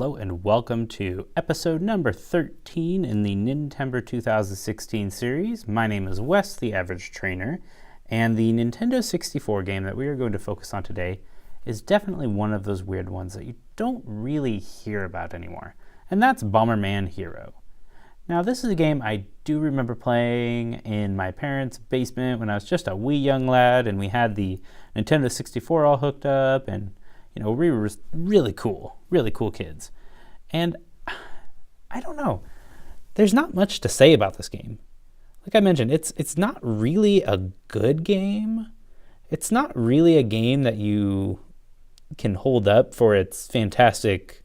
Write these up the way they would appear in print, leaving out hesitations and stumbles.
Hello and welcome to episode number 13 in the Nintember 2016 series. My name is Wes, the Average Trainer, and the Nintendo 64 game that we are going to focus on today is definitely one of those weird ones that you don't really hear about anymore, and that's Bomberman Hero. Now, this is a game I do remember playing in my parents' basement when I was just a wee young lad, and we had the Nintendo 64 all hooked up, and we were really cool kids. And I don't know, there's not much to say about this game. Like I mentioned, it's not really a good game. It's not really a game that you can hold up for its fantastic,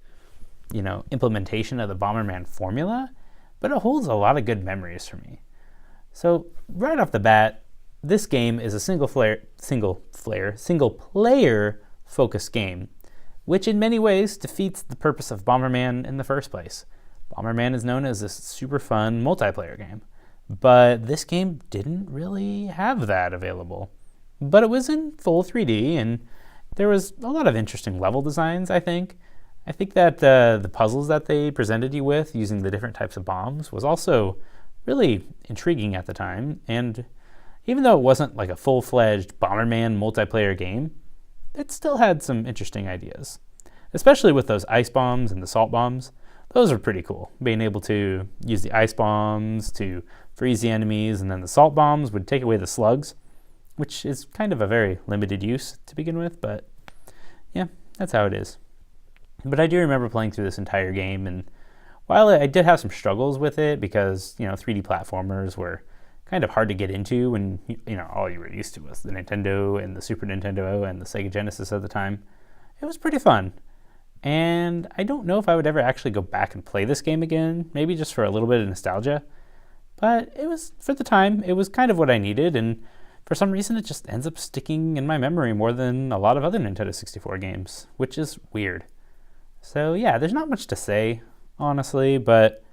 implementation of the Bomberman formula, but it holds a lot of good memories for me. So right off the bat, this game is a single player focused game, which in many ways defeats the purpose of Bomberman in the first place. Bomberman is known as this super fun multiplayer game, but this game didn't really have that available. But it was in full 3D, and there was a lot of interesting level designs, I think. I think that the puzzles that they presented you with using the different types of bombs was also really intriguing at the time, and even though it wasn't like a full-fledged Bomberman multiplayer game, it still had some interesting ideas, especially with those ice bombs and the salt bombs. Those are pretty cool. Being able to use the ice bombs to freeze the enemies, and then the salt bombs would take away the slugs, which is kind of a very limited use to begin with, but yeah, that's how it is. But I do remember playing through this entire game, and while I did have some struggles with it because, 3D platformers were kind of hard to get into when, all you were used to was the Nintendo and the Super Nintendo and the Sega Genesis at the time, it was pretty fun. And I don't know if I would ever actually go back and play this game again, maybe just for a little bit of nostalgia. But it was, for the time, it was kind of what I needed, and for some reason it just ends up sticking in my memory more than a lot of other Nintendo 64 games, which is weird. So yeah, there's not much to say, honestly, but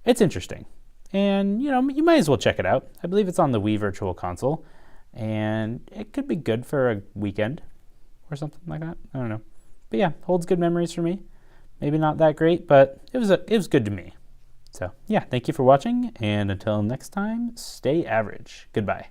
it's interesting. And, you might as well check it out. I believe it's on the Wii Virtual Console, and it could be good for a weekend or something like that. I don't know. But yeah, holds good memories for me. Maybe not that great, but it was good to me. So yeah, thank you for watching, and until next time, stay average. Goodbye.